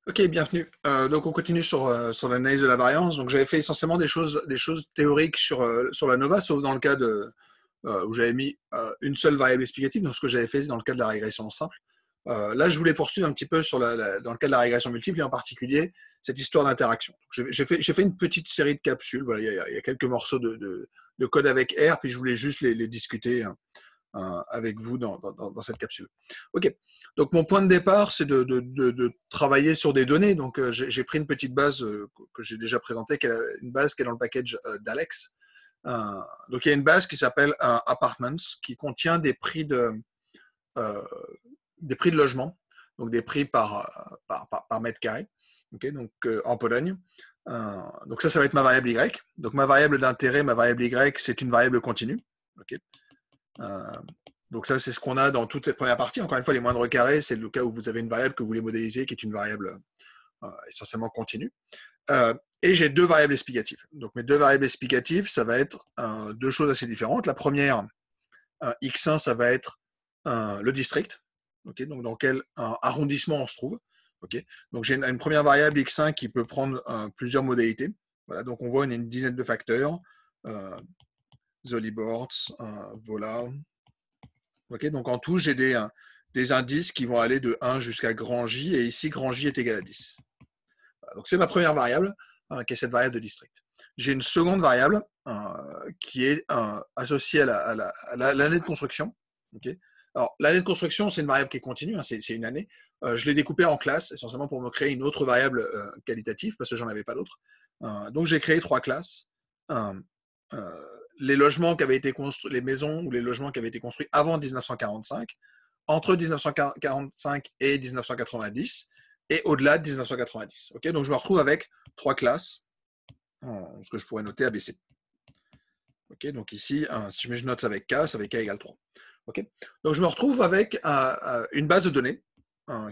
Ok, bienvenue. Donc on continue sur l'analyse de la variance. Donc j'avais fait essentiellement des choses théoriques sur la Nova, sauf dans le cas où j'avais mis une seule variable explicative, donc ce que j'avais fait dans le cas de la régression simple. Là, je voulais poursuivre un petit peu dans le cas de la régression multiple, et en particulier cette histoire d'interaction. J'ai fait une petite série de capsules. Voilà, il y a quelques morceaux de code avec R, puis je voulais juste les discuter, hein, avec vous dans cette capsule. Ok, donc mon point de départ, c'est de travailler sur des données. Donc j'ai pris une petite base que j'ai déjà présentée, une base qui est dans le package d'Alex. Donc il y a une base qui s'appelle Apartments, qui contient euh, des prix de logement, donc des prix par mètre carré, okay, donc en Pologne. Donc ça va être ma variable Y. Donc ma variable d'intérêt, ma variable Y, c'est une variable continue. Okay. Euh, donc ça, c'est ce qu'on a dans toute cette première partie. Encore une fois, les moindres carrés, c'est le cas où vous avez une variable que vous voulez modéliser, qui est une variable essentiellement continue. Et j'ai deux variables explicatives. Donc mes deux variables explicatives, ça va être deux choses assez différentes. La première, x1, ça va être le district, okay, donc dans quel arrondissement on se trouve. Okay. Donc j'ai une première variable x1 qui peut prendre plusieurs modalités. Voilà, donc on voit une dizaine de facteurs. Zoliborts, Vola. Okay, donc en tout, j'ai des indices qui vont aller de 1 jusqu'à grand J, et ici, grand J est égal à 10. Voilà, donc c'est ma première variable, qui est cette variable de district. J'ai une seconde variable qui est associée à l'année de construction. Okay. Alors, l'année de construction, c'est une variable qui est continue, hein, c'est une année. Je l'ai découpée en classes, essentiellement pour me créer une autre variable qualitative, parce que j'en avais pas d'autre. Donc, j'ai créé trois classes. Euh, les logements qui avaient été construits, les maisons ou les logements qui avaient été construits avant 1945, entre 1945 et 1990, et au-delà de 1990. Okay, donc je me retrouve avec trois classes, ce que je pourrais noter ABC. Okay, donc ici, si je note avec K, ça va K égale 3. Okay, donc je me retrouve avec une base de données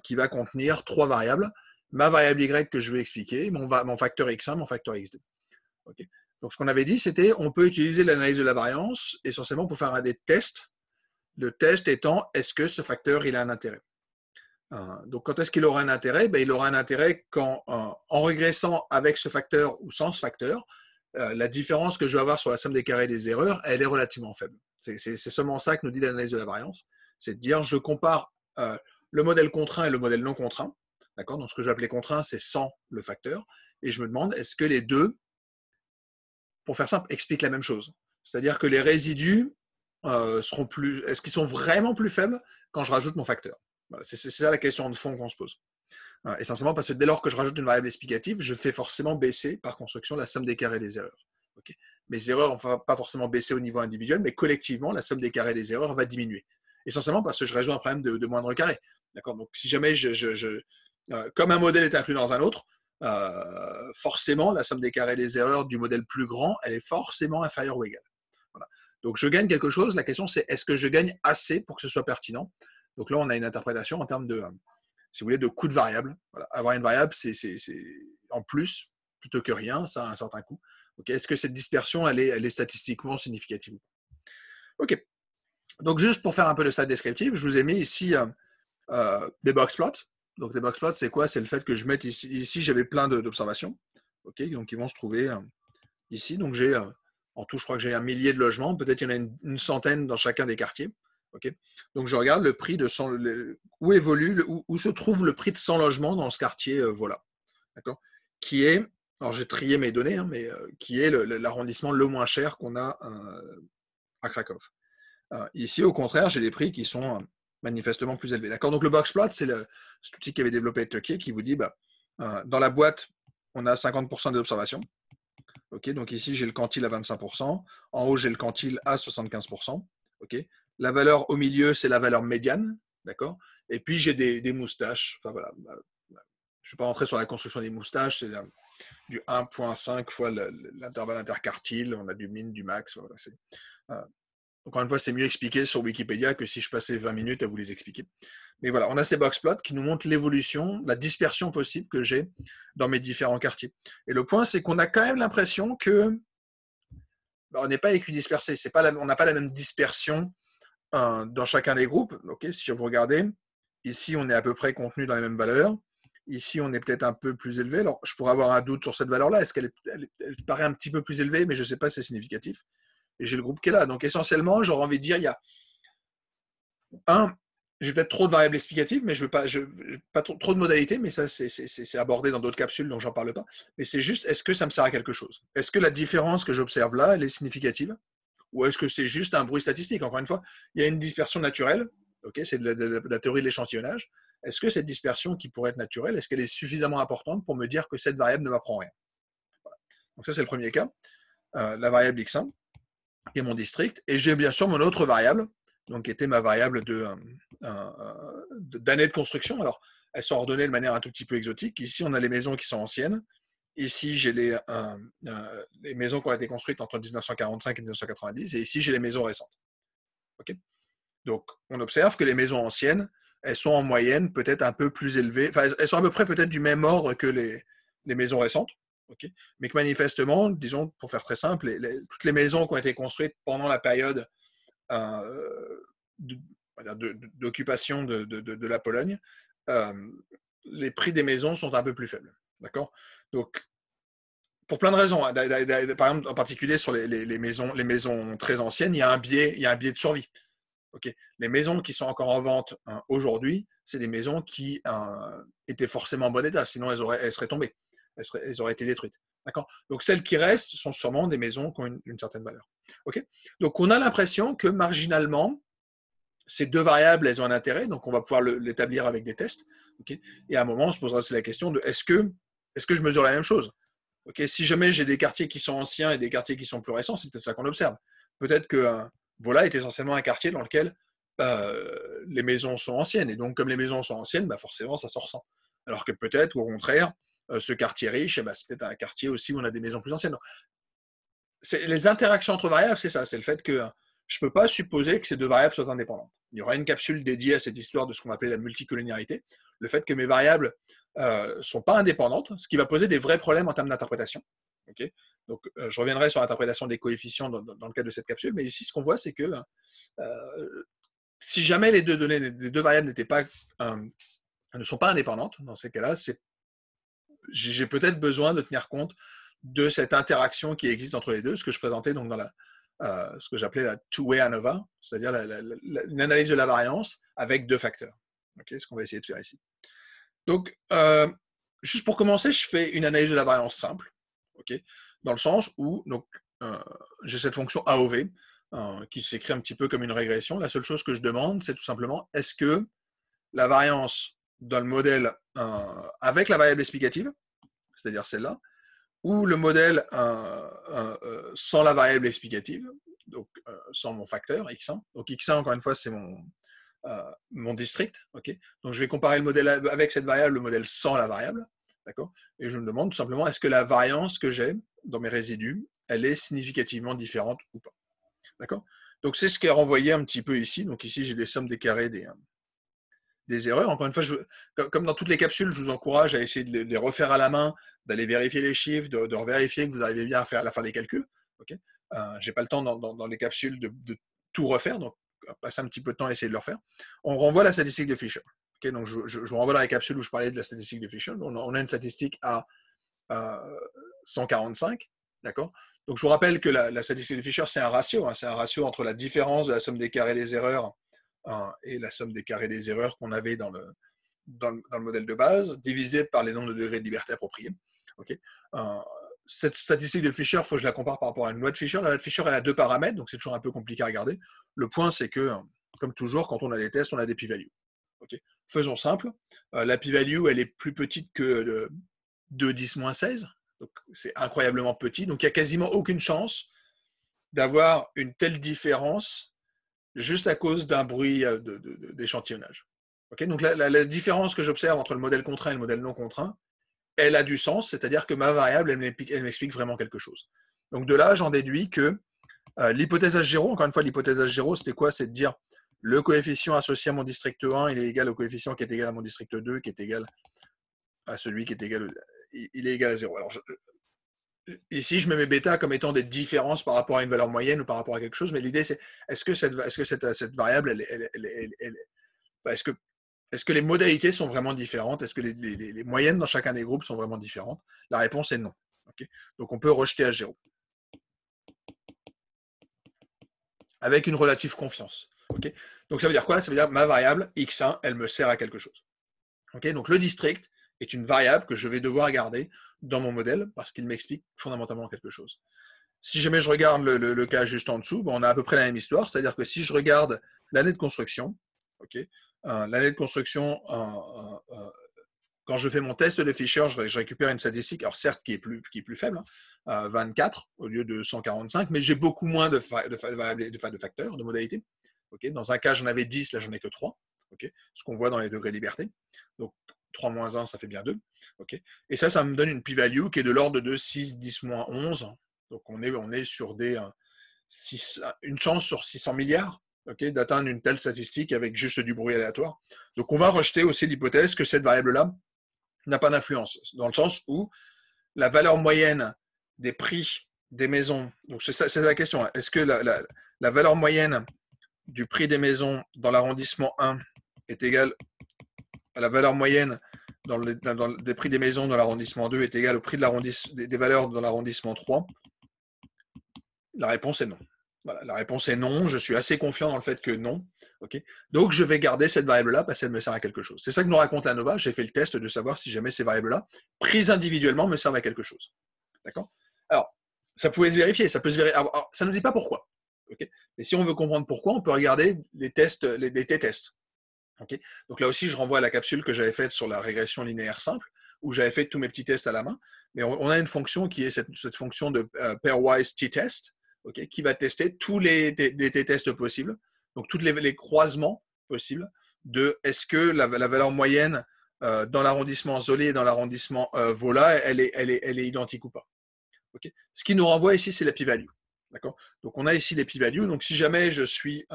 qui va contenir trois variables. Ma variable Y que je vais expliquer, mon facteur X1, mon facteur X2. Okay. Donc ce qu'on avait dit, c'était on peut utiliser l'analyse de la variance essentiellement pour faire des tests. Le test étant, est-ce que ce facteur il a un intérêt? Donc, quand est-ce qu'il aura un intérêt? Ben, il aura un intérêt quand, en régressant avec ce facteur ou sans ce facteur, la différence que je vais avoir sur la somme des carrés des erreurs, elle est relativement faible. C'est seulement ça que nous dit l'analyse de la variance. C'est de dire, je compare le modèle contraint et le modèle non contraint. D'accord? Donc, ce que je vais appeler contraint, c'est sans le facteur. Et je me demande, est-ce que les deux, pour faire simple, expliquent la même chose? C'est-à-dire que les résidus seront plus. Est-ce qu'ils sont vraiment plus faibles quand je rajoute mon facteur? Voilà, c'est ça la question de fond qu'on se pose. Essentiellement parce que dès lors que je rajoute une variable explicative, je fais forcément baisser par construction la somme des carrés des erreurs. Okay, mes erreurs ne vont pas forcément baisser au niveau individuel, mais collectivement, la somme des carrés des erreurs va diminuer. Essentiellement parce que je résous un problème de moindre carré. D'accord. Donc si jamais comme un modèle est inclus dans un autre, forcément la somme des carrés des erreurs du modèle plus grand, elle est forcément inférieure ou égale. Voilà. Donc je gagne quelque chose. La question c'est est-ce que je gagne assez pour que ce soit pertinent? Donc là, on a une interprétation en termes de, si vous voulez, de coût de variable. Voilà. Avoir une variable, c'est en plus, plutôt que rien, ça a un certain coût. Okay. Est-ce que cette dispersion, elle est statistiquement significative? Ok. Donc, juste pour faire un peu de stat descriptif, je vous ai mis ici des box plots. Donc, des box plots, c'est quoi? C'est le fait que je mette ici j'avais plein d'observations. Okay. Donc, ils vont se trouver ici. Donc, j'ai en tout, je crois que j'ai un millier de logements. Peut-être il y en a une centaine dans chacun des quartiers. Okay. Donc, je regarde le prix de 100, où évolue, où se trouve le prix de 100 logements dans ce quartier, voilà. D'accord. Qui est, alors j'ai trié mes données, hein, mais qui est l'arrondissement le moins cher qu'on a à Cracovie. Ici, au contraire, j'ai des prix qui sont manifestement plus élevés. D'accord. Donc, le boxplot, c'est cet outil qui avait développé Tucky qui vous dit, bah, dans la boîte, on a 50% des observations. Okay, donc ici, j'ai le quantile à 25%. En haut, j'ai le quantile à 75%. Okay. La valeur au milieu, c'est la valeur médiane. D'accord. Et puis, j'ai des moustaches. Enfin, voilà. Je ne vais pas rentrer sur la construction des moustaches. C'est du 1,5 fois l'intervalle interquartile. On a du min, du max. Voilà, encore une fois, c'est mieux expliqué sur Wikipédia que si je passais 20 minutes à vous les expliquer. Mais voilà, on a ces boxplots qui nous montrent l'évolution, la dispersion possible que j'ai dans mes différents quartiers. Et le point, c'est qu'on a quand même l'impression que on n'est pas équidispersé. On n'a pas la même dispersion dans chacun des groupes. Okay, si vous regardez, ici, on est à peu près contenu dans les mêmes valeurs. Ici, on est peut-être un peu plus élevé. Alors, je pourrais avoir un doute sur cette valeur-là. Est-ce elle paraît un petit peu plus élevée, mais je ne sais pas si c'est significatif. Et j'ai le groupe qui est là. Donc, essentiellement, j'aurais envie de dire, il y a j'ai peut-être trop de variables explicatives, mais je veux pas trop de modalités, mais ça, c'est abordé dans d'autres capsules, donc j'en parle pas. Mais c'est juste, est-ce que ça me sert à quelque chose? Est-ce que la différence que j'observe là, elle est significative? Ou est-ce que c'est juste un bruit statistique? Encore une fois, il y a une dispersion naturelle, okay, c'est de la théorie de l'échantillonnage. Est-ce que cette dispersion qui pourrait être naturelle, est-ce qu'elle est suffisamment importante pour me dire que cette variable ne m'apprend rien? Voilà. Donc ça, c'est le premier cas, la variable x1, qui est mon district, et j'ai bien sûr mon autre variable, donc qui était ma variable d'année de construction. Alors, elles sont ordonnées de manière un tout petit peu exotique. Ici, on a les maisons qui sont anciennes. Ici, j'ai les maisons qui ont été construites entre 1945 et 1990. Et ici, j'ai les maisons récentes. Okay, donc, on observe que les maisons anciennes, elles sont en moyenne peut-être un peu plus élevées. Enfin, elles sont à peu près peut-être du même ordre que les maisons récentes. Okay, mais que manifestement, disons, pour faire très simple, toutes les maisons qui ont été construites pendant la période d'occupation de la Pologne, les prix des maisons sont un peu plus faibles. D'accord? Donc, pour plein de raisons, par exemple, en particulier sur les maisons très anciennes, il y a un biais de survie. Okay. Les maisons qui sont encore en vente aujourd'hui, c'est des maisons qui étaient forcément en bon état, sinon elles seraient tombées, elles auraient été détruites. Donc celles qui restent sont sûrement des maisons qui ont une certaine valeur. Okay, donc on a l'impression que marginalement, ces deux variables, elles ont un intérêt, donc on va pouvoir l'établir avec des tests. Okay, et à un moment, on se posera la question de est-ce que je mesure la même chose? Okay, si jamais j'ai des quartiers qui sont anciens et des quartiers qui sont plus récents, c'est peut-être ça qu'on observe. Peut-être que Vola est essentiellement un quartier dans lequel les maisons sont anciennes. Et donc, comme les maisons sont anciennes, forcément, ça se ressent. Alors que peut-être, au contraire, ce quartier riche, c'est peut-être un quartier aussi où on a des maisons plus anciennes. Les interactions entre variables, c'est ça. C'est le fait que je ne peux pas supposer que ces deux variables soient indépendantes. Il y aura une capsule dédiée à cette histoire de ce qu'on va appeler la multicollinéarité. Le fait que mes variables ne sont pas indépendantes, ce qui va poser des vrais problèmes en termes d'interprétation. Okay, donc, je reviendrai sur l'interprétation des coefficients dans le cadre de cette capsule, mais ici, ce qu'on voit, c'est que si jamais les deux variables ne sont pas indépendantes, dans ces cas-là, j'ai peut-être besoin de tenir compte de cette interaction qui existe entre les deux, ce que je présentais donc dans ce que j'appelais la two-way ANOVA, c'est-à-dire une analyse de la variance avec deux facteurs. Okay, ce qu'on va essayer de faire ici. Donc, juste pour commencer, je fais une analyse de la variance simple, okay, dans le sens où j'ai cette fonction AOV qui s'écrit un petit peu comme une régression. La seule chose que je demande, c'est tout simplement, est-ce que la variance dans le modèle avec la variable explicative, c'est-à-dire celle-là, ou le modèle sans la variable explicative, donc sans mon facteur x1. Donc x1, encore une fois, c'est mon district. Okay, donc je vais comparer le modèle avec cette variable, le modèle sans la variable. D'accord, et je me demande tout simplement, est-ce que la variance que j'ai dans mes résidus, elle est significativement différente ou pas. D'accord, donc c'est ce qui est renvoyé un petit peu ici. Donc ici, j'ai des sommes des carrés des erreurs. Encore une fois, comme dans toutes les capsules, je vous encourage à essayer de les refaire à la main, d'aller vérifier les chiffres, de revérifier que vous arrivez bien à faire des calculs. Okay, je n'ai pas le temps dans les capsules de tout refaire, donc passer un petit peu de temps à essayer de le refaire. On renvoie la statistique de Fisher. Okay, donc je vous renvoie dans les capsules où je parlais de la statistique de Fisher. On a une statistique à 145. D'accord, donc je vous rappelle que la statistique de Fisher, c'est un ratio. C'est un ratio entre la différence de la somme des carrés des erreurs et la somme des carrés des erreurs qu'on avait dans le modèle de base, divisé par les nombres de degrés de liberté appropriés. Okay, cette statistique de Fisher, il faut que je la compare par rapport à une loi de Fisher. La loi de Fisher, elle a deux paramètres, donc c'est toujours un peu compliqué à regarder. Le point, c'est que, comme toujours, quand on a des tests, on a des p-values. Okay, faisons simple. La p-value, elle est plus petite que 2,10-16. Donc, c'est incroyablement petit. Donc, il n'y a quasiment aucune chance d'avoir une telle différence juste à cause d'un bruit d'échantillonnage. Okay, donc, la différence que j'observe entre le modèle contraint et le modèle non contraint, elle a du sens, c'est-à-dire que ma variable, elle m'explique vraiment quelque chose. Donc, de là, j'en déduis que l'hypothèse H0, encore une fois, l'hypothèse H0, c'était quoi? C'est de dire le coefficient associé à mon district 1, il est égal au coefficient qui est égal à mon district 2, qui est égal à celui qui est égal, il est égal à 0. Alors, ici, je mets mes bêtas comme étant des différences par rapport à une valeur moyenne ou par rapport à quelque chose, mais l'idée, c'est est-ce que cette variable, est-ce que est-ce que les modalités sont vraiment différentes? Est-ce que les moyennes dans chacun des groupes sont vraiment différentes? La réponse est non. Okay, donc on peut rejeter à 0. Avec une relative confiance. Okay, donc ça veut dire quoi? Ça veut dire que ma variable x1, elle me sert à quelque chose. Okay, donc le district est une variable que je vais devoir garder dans mon modèle parce qu'il m'explique fondamentalement quelque chose. Si jamais je regarde le cas juste en dessous, on a à peu près la même histoire, c'est-à-dire que si je regarde l'année de construction, okay, l'année de construction, quand je fais mon test de Fisher, je récupère une statistique, alors certes qui est plus faible, 24 au lieu de 145, mais j'ai beaucoup moins de facteurs, de modalités. Okay, dans un cas, j'en avais 10, là j'en ai que 3, okay, ce qu'on voit dans les degrés de liberté. Donc 3 moins 1, ça fait bien 2. Okay, et ça me donne une p-value qui est de l'ordre de 6, 10 moins 11. Donc on est sur une chance sur 600 milliards, okay, d'atteindre une telle statistique avec juste du bruit aléatoire. Donc on va rejeter aussi l'hypothèse que cette variable-là n'a pas d'influence, dans le sens où la valeur moyenne des prix des maisons, donc c'est la question, est-ce que la valeur moyenne du prix des maisons dans l'arrondissement 1 est égale à la valeur moyenne des prix des maisons dans l'arrondissement 2 est égale au prix de des valeurs dans l'arrondissement 3? La réponse est non. Voilà, la réponse est non, je suis assez confiant dans le fait que non. Okay, donc je vais garder cette variable-là parce qu'elle me sert à quelque chose. C'est ça que nous raconte l'ANOVA, j'ai fait le test de savoir si jamais ces variables-là, prises individuellement, me servent à quelque chose. D'accord? Alors, ça pouvait se vérifier, ça peut se vérifier. Alors, ça ne nous dit pas pourquoi. Okay, mais si on veut comprendre pourquoi, on peut regarder les tests, les t-tests. Okay, donc là aussi, je renvoie à la capsule que j'avais faite sur la régression linéaire simple, où j'avais fait tous mes petits tests à la main. Mais on a une fonction qui est cette fonction de pairwise t-test, okay, qui va tester tous les t-tests possibles, donc tous les croisements possibles de est-ce que la valeur moyenne dans l'arrondissement Zolé et dans l'arrondissement Vola, elle est identique ou pas. Okay, ce qui nous renvoie ici, c'est la p-value. D'accord, donc on a ici les p-values. Donc si jamais je suis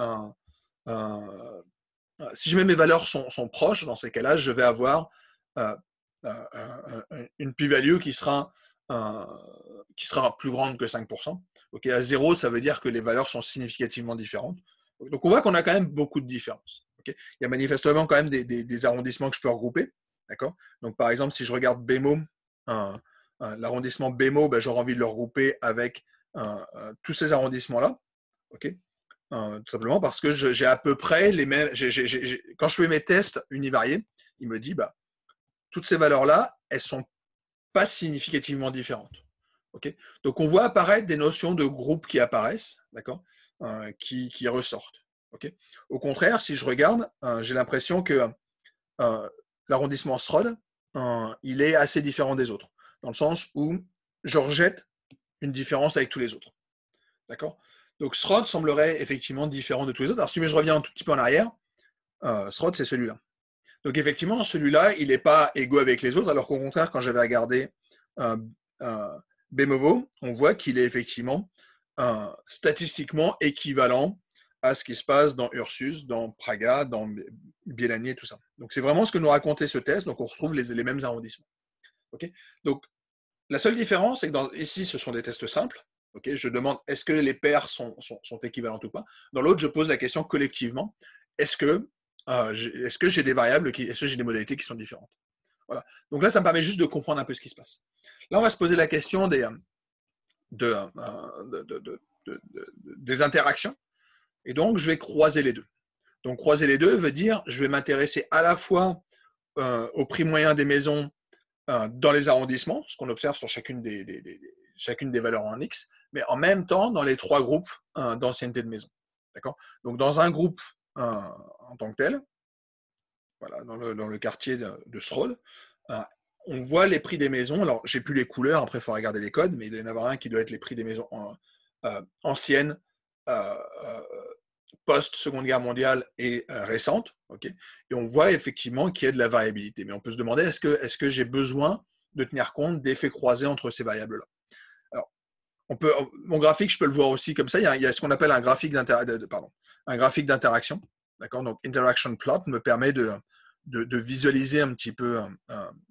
si jamais mes valeurs sont proches, dans ces cas-là, je vais avoir une p-value qui sera plus grande que 5%. Okay, à 0, ça veut dire que les valeurs sont significativement différentes. Donc on voit qu'on a quand même beaucoup de différences. Okay, il y a manifestement quand même des arrondissements que je peux regrouper. D'accord, donc par exemple, si je regarde BMO, l'arrondissement BMO, ben, j'aurais envie de le regrouper avec tous ces arrondissements-là. Okay, tout simplement parce que j'ai à peu près les mêmes. Quand je fais mes tests univariés, il me dit bah, toutes ces valeurs-là, elles ne sont pas significativement différentes. Okay, donc on voit apparaître des notions de groupe qui apparaissent, d'accord, qui ressortent. Okay, au contraire, si je regarde, j'ai l'impression que l'arrondissement Srod, il est assez différent des autres, dans le sens où je rejette une différence avec tous les autres. D'accord, donc Srod semblerait effectivement différent de tous les autres. Alors si je reviens un tout petit peu en arrière, Srod c'est celui-là. Donc effectivement, celui-là, il n'est pas égaux avec les autres, alors qu'au contraire, quand j'avais regardé Bemovo, on voit qu'il est effectivement statistiquement équivalent à ce qui se passe dans Ursus, dans Praga, dans Bielani et tout ça. Donc c'est vraiment ce que nous racontait ce test, donc on retrouve les mêmes arrondissements. Okay, donc la seule différence, c'est que ici, ce sont des tests simples. Okay, je demande est-ce que les paires sont équivalentes ou pas. Dans l'autre, je pose la question collectivement, est-ce que j'ai des variables, est-ce que j'ai des modalités qui sont différentes. Voilà. Donc là, ça me permet juste de comprendre un peu ce qui se passe. Là, on va se poser la question des interactions. Et donc, je vais croiser les deux. Donc, croiser les deux veut dire, je vais m'intéresser à la fois au prix moyen des maisons dans les arrondissements, ce qu'on observe sur chacune des valeurs en X, mais en même temps dans les trois groupes d'ancienneté de maison. D'accord ? Donc, dans un groupe en tant que tel, voilà, dans le quartier de Srod, on voit les prix des maisons. Alors, j'ai plus les couleurs, après il faut regarder les codes, mais il doit y en avoir un qui doit être les prix des maisons anciennes, post-Seconde Guerre mondiale et récentes. Okay, et on voit effectivement qu'il y a de la variabilité. Mais on peut se demander, est-ce que j'ai besoin de tenir compte d'effets croisés entre ces variables-là? Alors, mon graphique, je peux le voir aussi comme ça. Il y a ce qu'on appelle un graphique d'interaction. D'accord, donc interaction plot me permet de visualiser un petit peu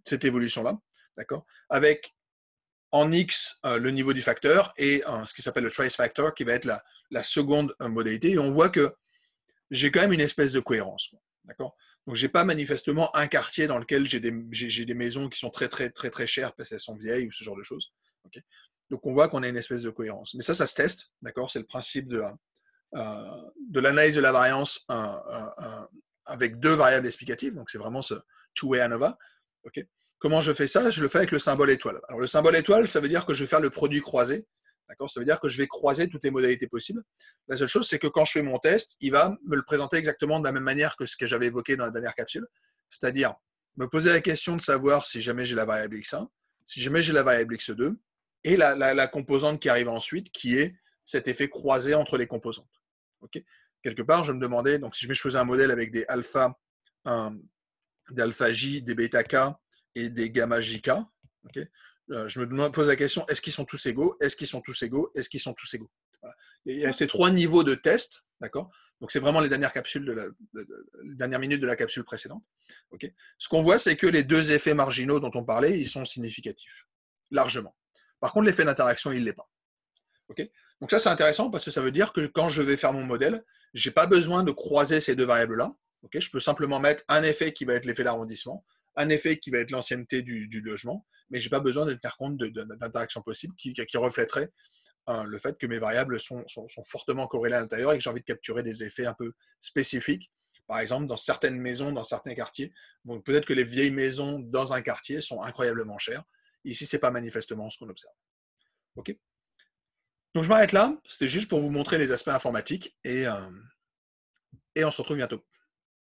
cette évolution-là, d'accord, avec en X le niveau du facteur et ce qui s'appelle le trace factor qui va être la seconde modalité. Et on voit que j'ai quand même une espèce de cohérence, d'accord. Donc, je n'ai pas manifestement un quartier dans lequel j'ai des maisons qui sont très, très, très, très chères parce qu'elles sont vieilles ou ce genre de choses. Okay. Donc, on voit qu'on a une espèce de cohérence. Mais ça se teste, d'accord? C'est le principe de l'analyse de la variance avec deux variables explicatives. Donc, c'est vraiment ce two-way ANOVA. Okay. Comment je fais ça? Je le fais avec le symbole étoile. Alors, le symbole étoile, ça veut dire que je vais faire le produit croisé. D'accord? Ça veut dire que je vais croiser toutes les modalités possibles. La seule chose, c'est que quand je fais mon test, il va me le présenter exactement de la même manière que ce que j'avais évoqué dans la dernière capsule. C'est-à-dire me poser la question de savoir si jamais j'ai la variable x1, si jamais j'ai la variable x2, et la composante qui arrive ensuite, qui est cet effet croisé entre les composantes. Okay. Quelque part, je me demandais, donc si je faisais un modèle avec des alpha J, des bêta K et des gamma JK, okay, je me pose la question, est-ce qu'ils sont tous égaux? Est-ce qu'ils sont tous égaux? Est-ce qu'ils sont tous égaux? Voilà. Il y a ces trois niveaux de test, d'accord? Donc, c'est vraiment les dernières capsules les dernières minutes de la capsule précédente. Okay. Ce qu'on voit, c'est que les deux effets marginaux dont on parlait, ils sont significatifs, largement. Par contre, l'effet d'interaction, il ne l'est pas. Okay. Donc ça, c'est intéressant parce que ça veut dire que quand je vais faire mon modèle, je n'ai pas besoin de croiser ces deux variables-là. Okay. Je peux simplement mettre un effet qui va être l'effet d'arrondissement, un effet qui va être l'ancienneté du logement, mais je n'ai pas besoin de tenir compte d'interactions possibles qui reflèteraient le fait que mes variables sont fortement corrélées à l'intérieur et que j'ai envie de capturer des effets un peu spécifiques. Par exemple, dans certaines maisons, dans certains quartiers, bon, peut-être que les vieilles maisons dans un quartier sont incroyablement chères. Ici, ce n'est pas manifestement ce qu'on observe. OK. Donc, je m'arrête là. C'était juste pour vous montrer les aspects informatiques et on se retrouve bientôt.